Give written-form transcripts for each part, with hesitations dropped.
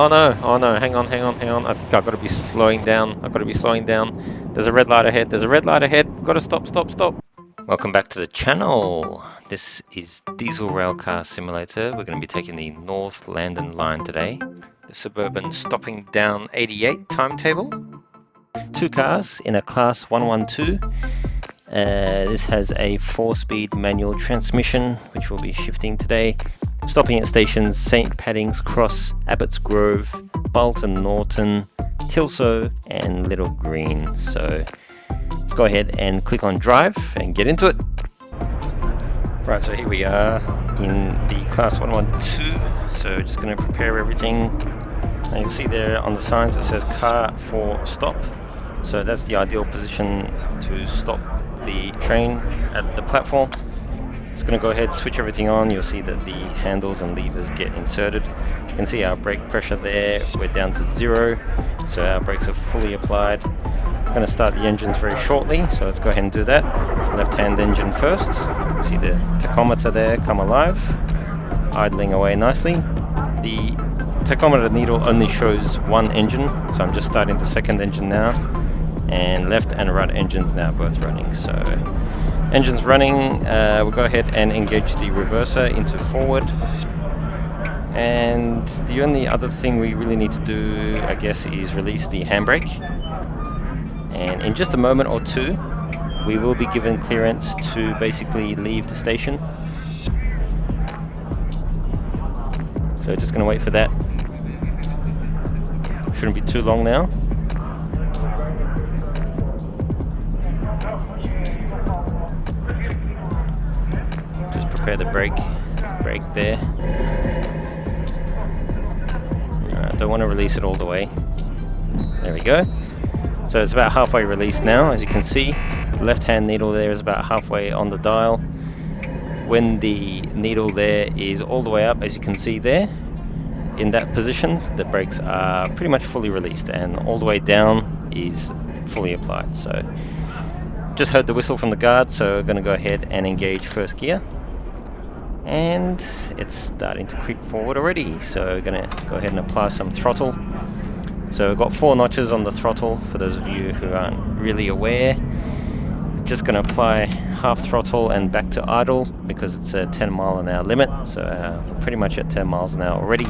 Oh no, hang on. I think I've got to be slowing down. There's a red light ahead. Got to stop. Welcome back to the channel. This is Diesel Railcar Simulator. We're going to be taking the North London line today. The Suburban stopping down 88 timetable. 2 cars in a class 112. This has a 4-speed manual transmission, which we'll be shifting today. Stopping at stations St. Padding's Cross, Abbotsgrove, Bolton Norton, Tilsoe and Little Green. So let's go ahead and click on drive and get into it. Right, so here we are in the class 112. So just going to prepare everything. Now you'll see there on the signs it says car for stop. So that's the ideal position to stop the train at the platform. Just going to go ahead, switch everything on. You'll see that the handles and levers get inserted. You can see our brake pressure there. We're down to 0, so our brakes are fully applied. I'm going to start the engines very shortly, so let's go ahead and do that. Left-hand engine first. You can see the tachometer there come alive, idling away nicely. The tachometer needle only shows one engine, so I'm just starting the second engine now. And left and right engines now both running. So engines running, we'll go ahead and engage the reverser into forward. And the only other thing we really need to do, I guess, is release the handbrake. And in just a moment or two, we will be given clearance to basically leave the station. So just going to wait for that. Shouldn't be too long now. Prepare the brake there. Don't want to release it all the way. There we go. So it's about halfway released now. As you can see, the left hand needle there is about halfway on the dial. When the needle there is all the way up, as you can see there, in that position, the brakes are pretty much fully released, and all the way down is fully applied. So just heard the whistle from the guard, so we're going to go ahead and engage first gear. And it's starting to creep forward already, so we're going to go ahead and apply some throttle. So we've got 4 notches on the throttle for those of you who aren't really aware. Just going to apply half throttle and back to idle because it's a 10-mile-an-hour limit, so we're pretty much at 10 miles an hour already.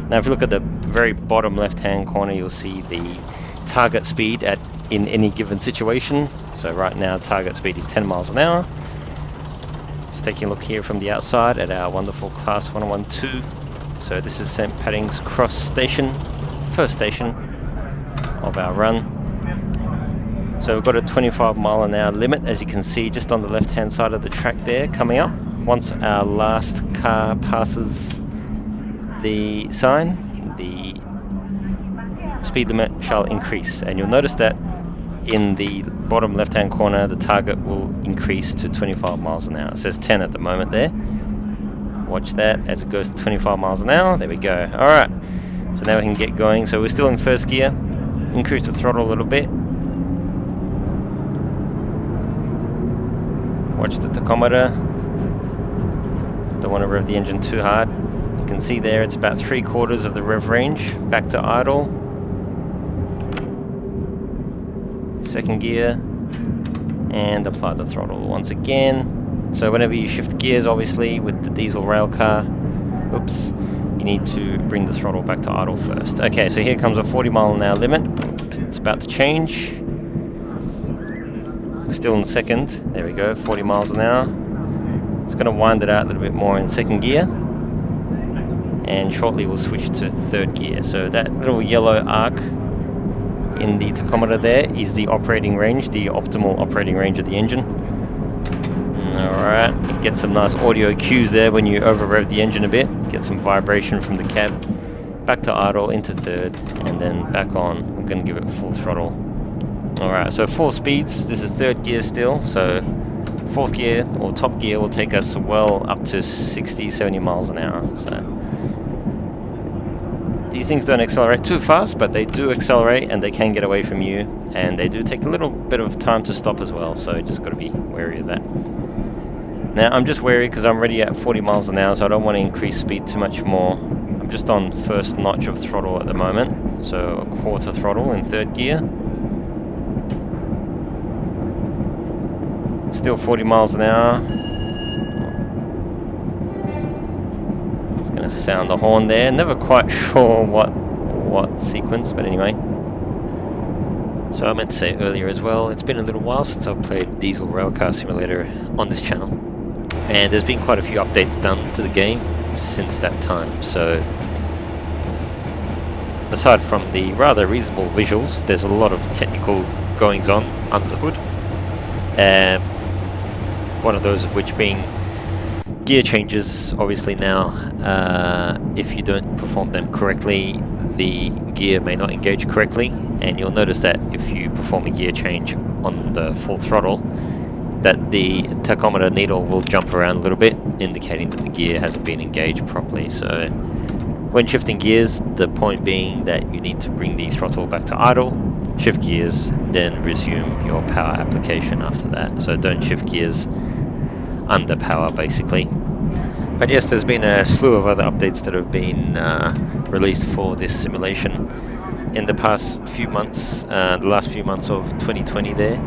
Now if you look at the very bottom left hand corner, you'll see the target speed in any given situation. So right now target speed is 10 miles an hour. Taking a look here from the outside at our wonderful class 112. So this is St. Padding's Cross station, first station of our run. So we've got a 25-mile-an-hour limit, as you can see just on the left hand side of the track there coming up. Once our last car passes the sign, the speed limit shall increase, and you'll notice that in the bottom left hand corner the target will increase to 25 miles an hour. It says 10 at the moment there. Watch that as it goes to 25 miles an hour. There we go. Alright, so now we can get going. So we're still in first gear. Increase the throttle a little bit. Watch the tachometer. Don't want to rev the engine too hard. You can see there it's about 3/4 of the rev range. Back to idle. Second gear, and apply the throttle once again. So whenever you shift gears, obviously with the diesel rail car, you need to bring the throttle back to idle first. Okay, so here comes a 40-mile-an-hour limit. It's about to change. We're still in second. There we go, 40 miles an hour. It's going to wind it out a little bit more in second gear, and shortly we'll switch to third gear. So that little yellow arc in the tachometer there is the operating range, the optimal operating range of the engine. Alright, you get some nice audio cues there when you over rev the engine a bit, get some vibration from the cab. Back to idle, into third, and then back on. We're going to give it full throttle. Alright, so 4 speeds, this is third gear still, so fourth gear or top gear will take us well up to 60-70 miles an hour. So these things don't accelerate too fast, but they do accelerate and they can get away from you, and they do take a little bit of time to stop as well, so just got to be wary of that. Now I'm just wary because I'm already at 40 miles an hour, so I don't want to increase speed too much more. I'm just on first notch of throttle at the moment, so a quarter throttle in third gear. Still 40 miles an hour. It's going to sound the horn there. Never quite sure what sequence, but anyway. So I meant to say earlier as well, it's been a little while since I've played Diesel Railcar Simulator on this channel. And there's been quite a few updates done to the game since that time. So aside from the rather reasonable visuals, there's a lot of technical goings on under the hood. One of those of which being gear changes. Obviously now, if you don't perform them correctly, the gear may not engage correctly, and you'll notice that if you perform a gear change on the full throttle, that the tachometer needle will jump around a little bit, indicating that the gear hasn't been engaged properly. So when shifting gears, the point being that you need to bring the throttle back to idle, shift gears, then resume your power application after that. So don't shift gears under power, basically. But yes, there's been a slew of other updates that have been released for this simulation in the past few months, the last few months of 2020 there.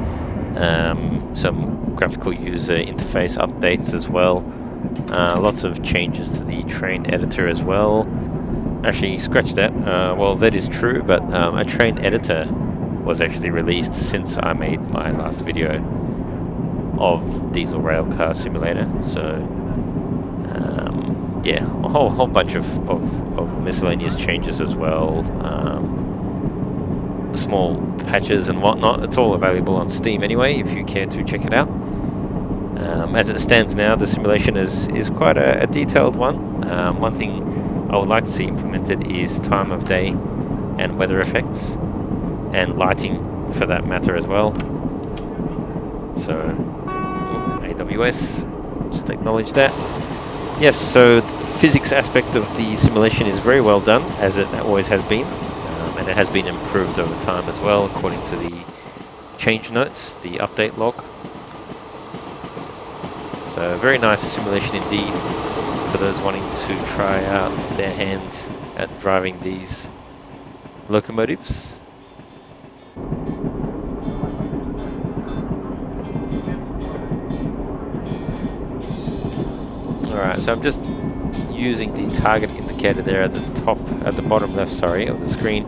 Some graphical user interface updates as well. Lots of changes to the train editor as well. Actually, scratch that. Well, that is true, but a train editor was actually released since I made my last video of Diesel Railcar Simulator. So yeah, a whole bunch of miscellaneous changes as well, small patches and whatnot. It's all available on Steam anyway, if you care to check it out. As it stands now, the simulation is quite a detailed one. One thing I would like to see implemented is time of day and weather effects, and lighting for that matter as well. So AWS, just acknowledge that. Yes, so the physics aspect of the simulation is very well done, as it always has been, and it has been improved over time as well, according to the change notes, the update log. So very nice simulation indeed for those wanting to try out their hands at driving these locomotives. Alright, so I'm just using the target indicator there at the bottom left, of the screen,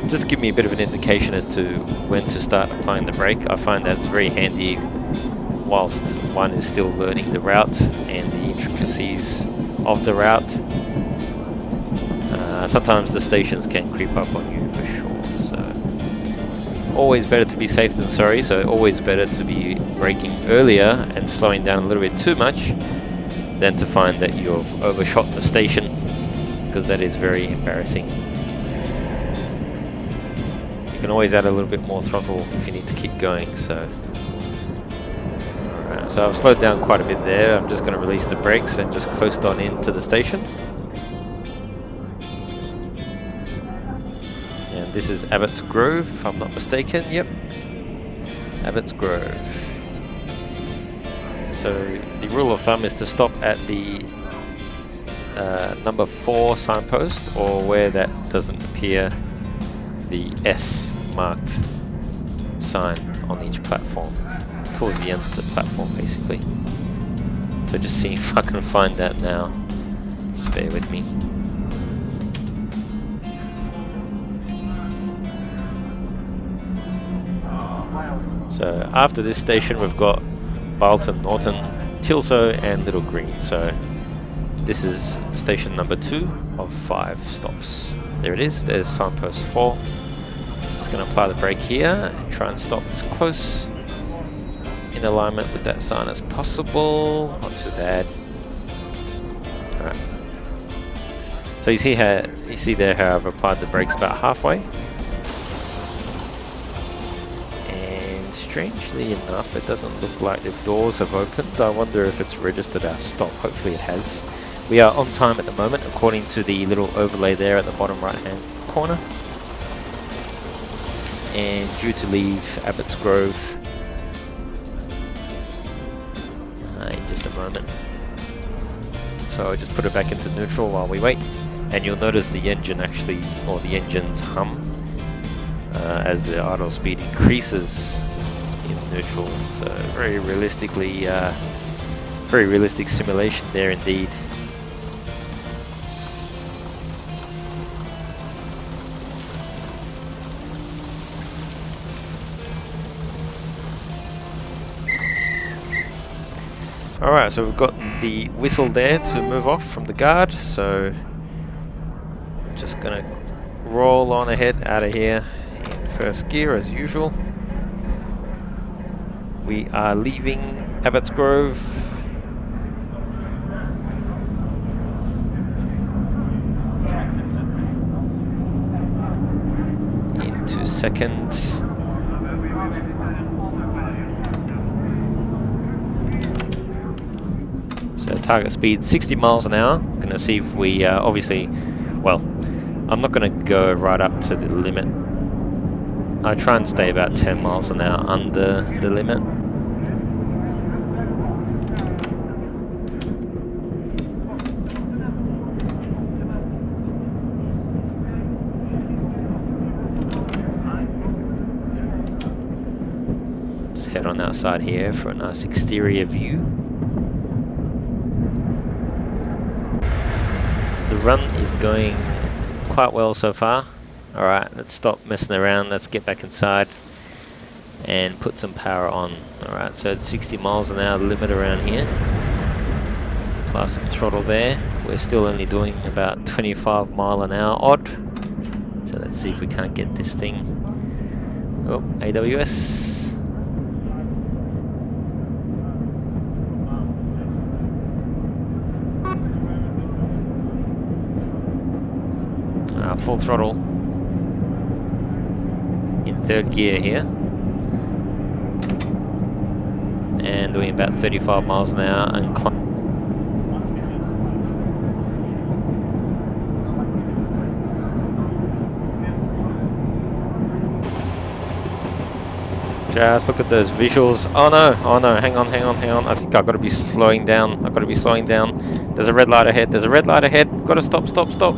just to give me a bit of an indication as to when to start applying the brake. I find that it's very handy whilst one is still learning the route and the intricacies of the route. Sometimes the stations can creep up on you for sure, so always better to be safe than sorry. So always better to be braking earlier and slowing down a little bit too much than to find that you've overshot the station, because that is very embarrassing. You can always add a little bit more throttle if you need to keep going. So alright, so I've slowed down quite a bit there. I'm just going to release the brakes and just coast on into the station. And this is Abbotsgrove, if I'm not mistaken. Yep, Abbotsgrove. So the rule of thumb is to stop at the number 4 signpost, or where that doesn't appear, the S marked sign on each platform, towards the end of the platform basically. So just see if I can find that now, just bear with me. So after this station we've got Bolton, Norton, Tilsoe and Little Green. So this is station number 2 of 5 stops. There it is, there's signpost 4. Just going to apply the brake here and try and stop as close in alignment with that sign as possible. Not too bad. Alright. So you see there how I've applied the brakes about halfway. Strangely enough, it doesn't look like the doors have opened. I wonder if it's registered our stop. Hopefully it has. We are on time at the moment, according to the little overlay there at the bottom right hand corner. And due to leave Abbotsgrove in just a moment. So I'll just put it back into neutral while we wait. and you'll notice the engine actually, or the engine's hum, as the idle speed increases in neutral. So very realistic simulation there indeed. Alright, so we've got the whistle there to move off from the guard, so just gonna roll on ahead out of here in first gear as usual. We are leaving Abbotsgrove. Into second. So target speed 60 miles an hour. Gonna see if we obviously, well, I'm not gonna go right up to the limit. I try and stay about 10 miles an hour under the limit. Just head on outside here for a nice exterior view. The run is going quite well so far. Alright, let's stop messing around, let's get back inside and put some power on. Alright, so it's 60 miles an hour limit around here. Apply some throttle there. We're still only doing about 25 mile an hour odd. So let's see if we can't get this thing. Oh, AWS. Full throttle in third gear here, and doing about 35 miles an hour and just look at those visuals. Oh no, hang on. I think I've got to be slowing down. There's a red light ahead. Got to stop. Stop.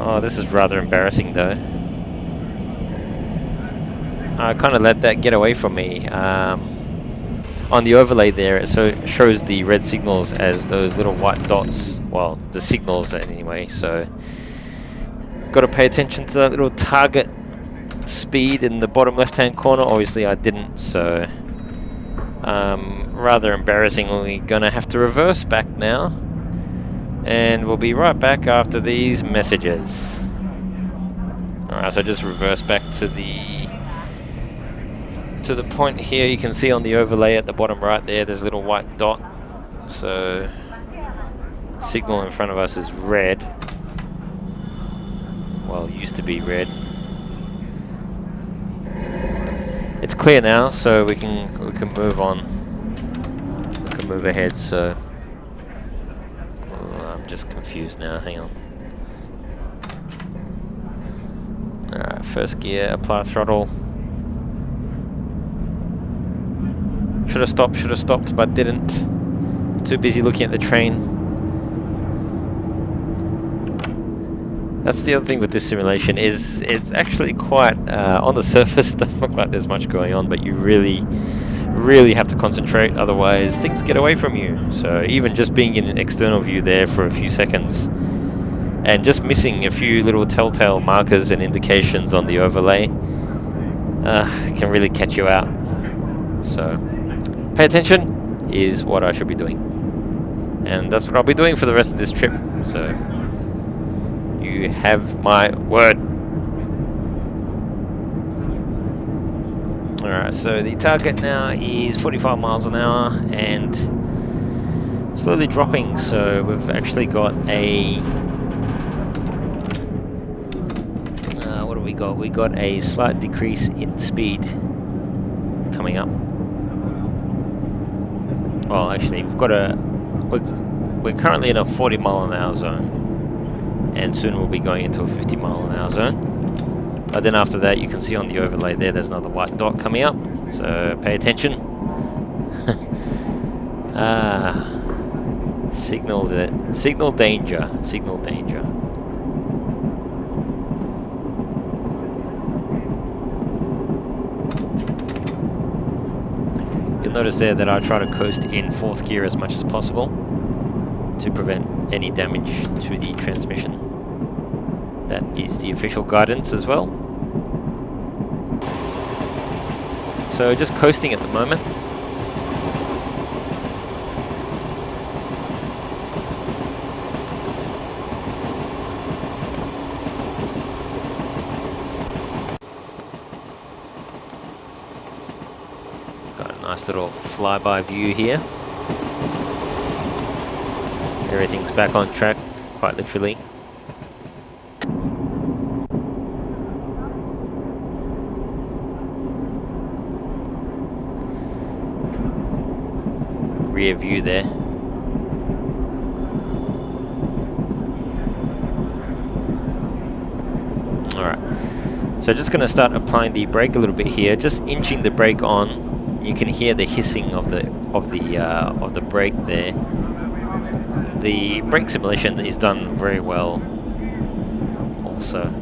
Oh, this is rather embarrassing though. I kind of let that get away from me. On the overlay there, it shows the red signals as those little white dots. Well, the signals anyway, so got to pay attention to that little target speed in the bottom left hand corner. Obviously I didn't, so rather embarrassingly gonna have to reverse back now, and we'll be right back after these messages. Alright, so just reverse back to the point here. You can see on the overlay at the bottom right there's a little white dot, so signal in front of us is red. Well, it used to be red. It's clear now, so we can move on. We can move ahead. So I'm just confused now. Hang on. Alright, first gear, apply throttle. Should have stopped, but didn't. Too busy looking at the train. That's the other thing with this simulation, is it's actually quite, on the surface it doesn't look like there's much going on, but you really have to concentrate, otherwise things get away from you. So even just being in an external view there for a few seconds, and just missing a few little telltale markers and indications on the overlay, can really catch you out. So pay attention is what I should be doing, and that's what I'll be doing for the rest of this trip, so you have my word. Alright, so the target now is 45 miles an hour and slowly dropping, so we've actually got a what do we got? We got a slight decrease in speed coming up. Well, actually, we've got we're currently in a 40 mile an hour zone, and soon we'll be going into a 50 mile an hour zone. But then after that, you can see on the overlay there's another white dot coming up, so pay attention. Signal danger, signal danger. You'll notice there that I try to coast in 4th gear as much as possible to prevent any damage to the transmission. That is the official guidance as well. So just coasting at the moment. Got a nice little flyby view here. Everything's back on track, quite literally. Rear view there. Alright, so just going to start applying the brake a little bit here, just inching the brake on. You can hear the hissing of the brake there. The brake simulation is done very well also.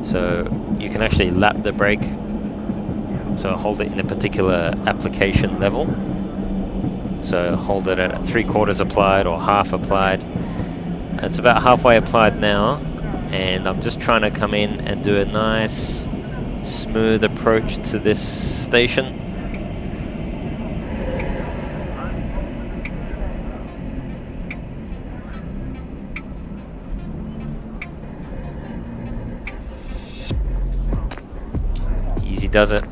So you can actually lap the brake, so hold it in a particular application level. So hold it at 3/4 applied or half applied. It's about halfway applied now, and I'm just trying to come in and do a nice smooth approach to this station. Easy does it.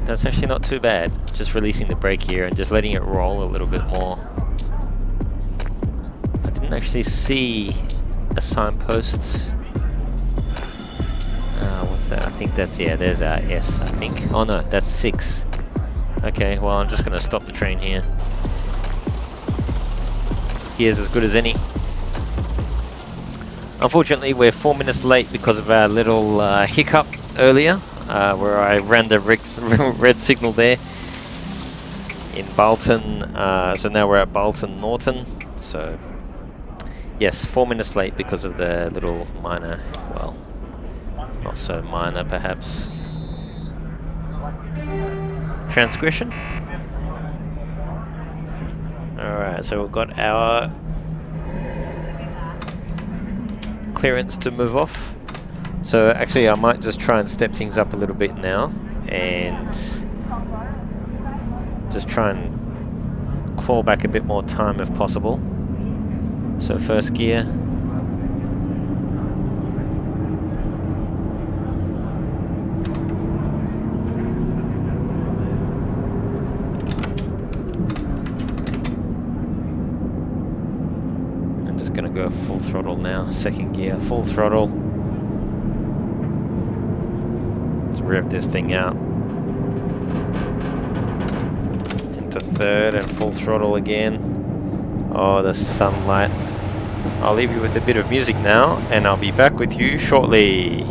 That's actually not too bad. Just releasing the brake here and just letting it roll a little bit more. I didn't actually see a signpost. What's that? I think that's, yeah, there's our S, I think. Oh no, that's 6. Okay, well, I'm just going to stop the train here. Here's as good as any. Unfortunately, we're 4 minutes late because of our little hiccup earlier. Where I ran the red signal there in Bolton. So now we're at Bolton Norton. So yes, 4 minutes late because of the little minor, well, not so minor perhaps, transgression. Alright, so we've got our clearance to move off. So actually I might just try and step things up a little bit now and just try and claw back a bit more time if possible. So 1st gear. I'm just going to go full throttle now. 2nd gear, full throttle. Let's rev this thing out. Into 3rd and full throttle again. Oh, the sunlight. I'll leave you with a bit of music now, and I'll be back with you shortly.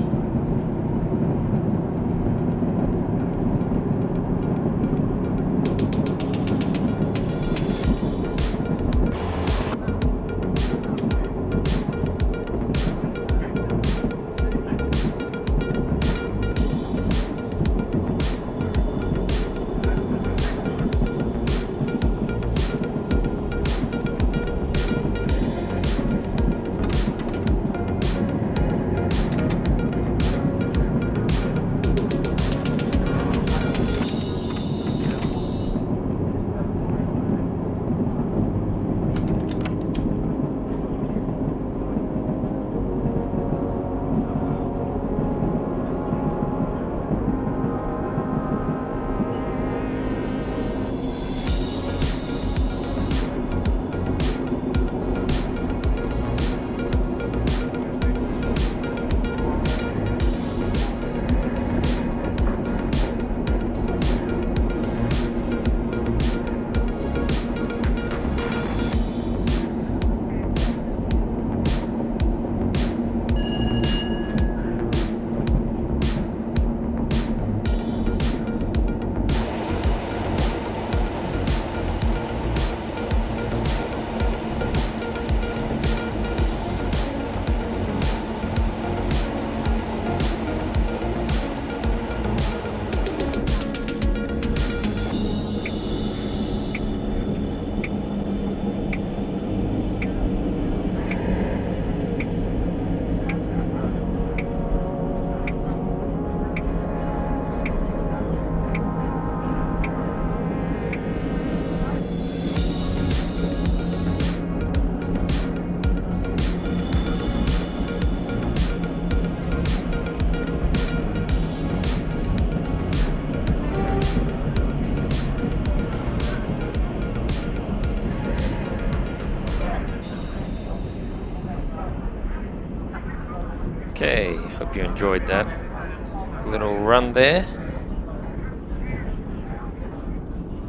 Hope you enjoyed that little run there.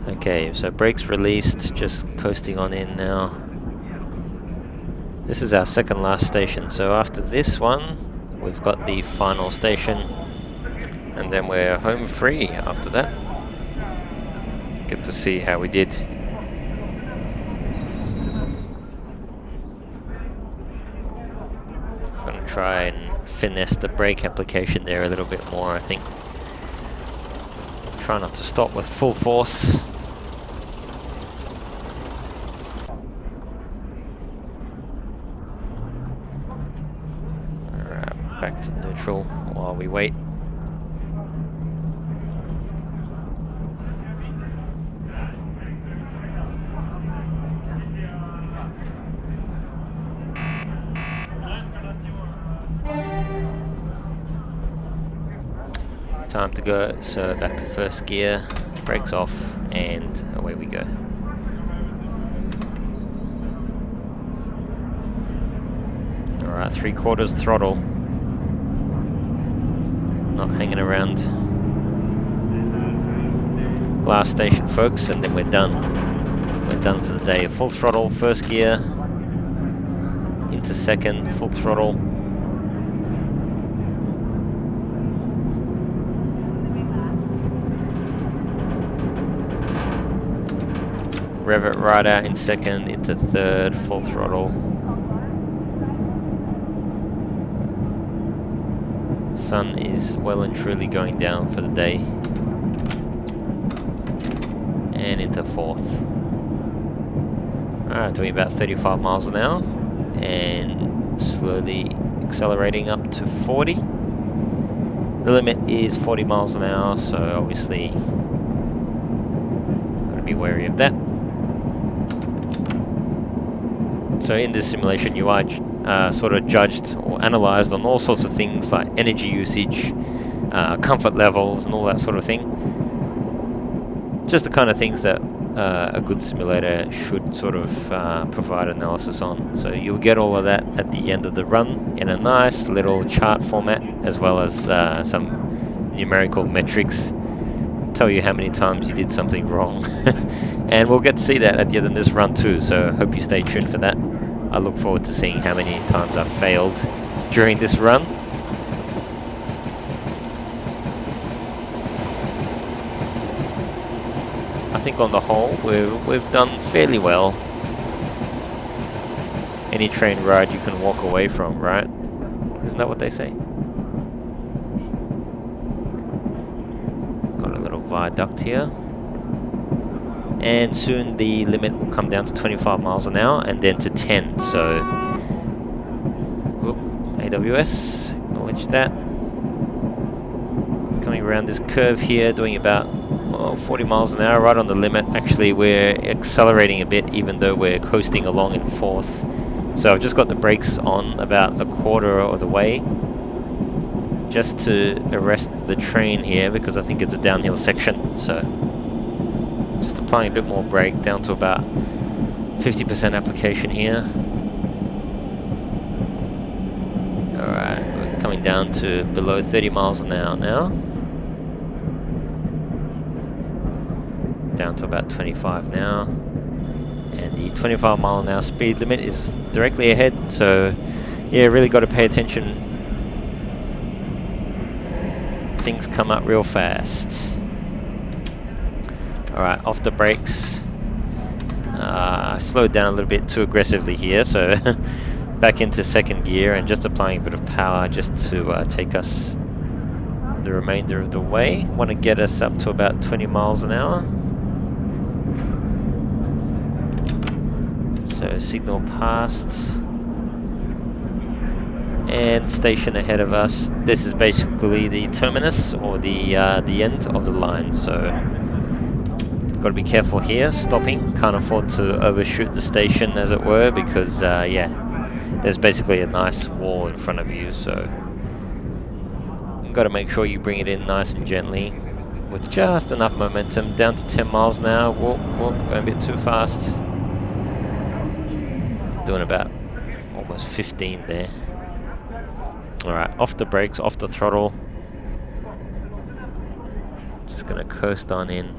Okay, so brakes released, just coasting on in now. This is our second last station, so after this one we've got the final station, and then we're home free after that. Get to see how we did. I'm gonna try and finesse the brake application there a little bit more, I think. Try not to stop with full force. Alright, back to neutral while we wait. Time to go, so back to first gear, brakes off, and away we go. Alright, 3/4 throttle. Not hanging around. Last station, folks, and then we're done. We're done for the day. Full throttle, first gear, into second, full throttle. Rev it right out in second, into third, full throttle. Sun is well and truly going down for the day. And into fourth. Alright, doing about 35 miles an hour. And slowly accelerating up to 40. The limit is 40 miles an hour, so obviously gotta be wary of that. So in this simulation you are sort of judged or analysed on all sorts of things like energy usage, comfort levels and all that sort of thing. Just the kind of things that a good simulator should sort of provide analysis on. So you'll get all of that at the end of the run in a nice little chart format, as well as some numerical metrics. Tell you how many times you did something wrong. And we'll get to see that at the end of this run too, so hope you stay tuned for that. I look forward to seeing how many times I've failed during this run. I think on the whole we've done fairly well. Any train ride you can walk away from, right? Isn't that what they say? Got a little viaduct here. And soon the limit will come down to 25 miles an hour and then to 10. So, AWS, acknowledge that. Coming around this curve here, doing about 40 miles an hour, right on the limit. Actually, we're accelerating a bit, even though we're coasting along in fourth. So I've just got the brakes on about a quarter of the way, just to arrest the train here, because I think it's a downhill section. So just applying a bit more brake, down to about 50% application here. Alright, we're coming down to below 30 miles an hour now. Down to about 25 now. And the 25 mile an hour speed limit is directly ahead, so yeah, really got to pay attention. Things come up real fast. Alright, off the brakes. Slowed down a little bit too aggressively here, so back into second gear and just applying a bit of power just to take us the remainder of the way. Want to get us up to about 20 miles an hour. So signal passed. And station ahead of us. This is basically the terminus, or the end of the line, so got to be careful here, stopping. Can't afford to overshoot the station, as it were, because yeah, there's basically a nice wall in front of you, so you've got to make sure you bring it in nice and gently with just enough momentum. Down to 10 miles an hour. Whoop, whoop, going a bit too fast. Doing about almost 15 there. Alright, off the brakes, off the throttle. Just gonna coast on in.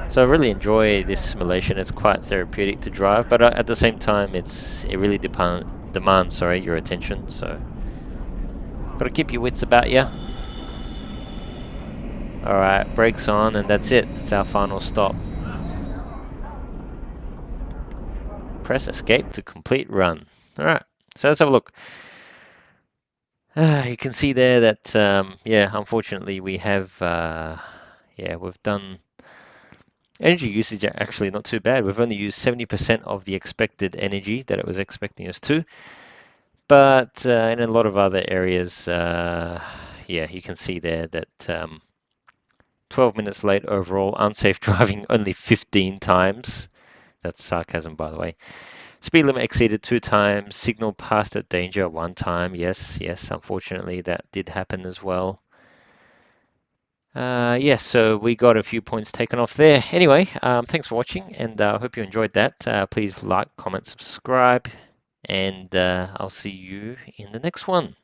So I really enjoy this simulation. It's quite therapeutic to drive, but at the same time, it really demands your attention. So gotta keep your wits about you. All right, brakes on, and that's it. It's our final stop. Press escape to complete run. All right, so let's have a look. You can see there that yeah, unfortunately we have yeah, we've done. Energy usage actually not too bad. We've only used 70% of the expected energy that it was expecting us to. But in a lot of other areas, yeah, you can see there that 12 minutes late overall, unsafe driving only 15 times. That's sarcasm, by the way. Speed limit exceeded 2 times. Signal passed at danger 1 time. Yes, unfortunately that did happen as well. Yes, so we got a few points taken off there. Anyway, thanks for watching, and I hope you enjoyed that. Please like, comment, subscribe, and I'll see you in the next one.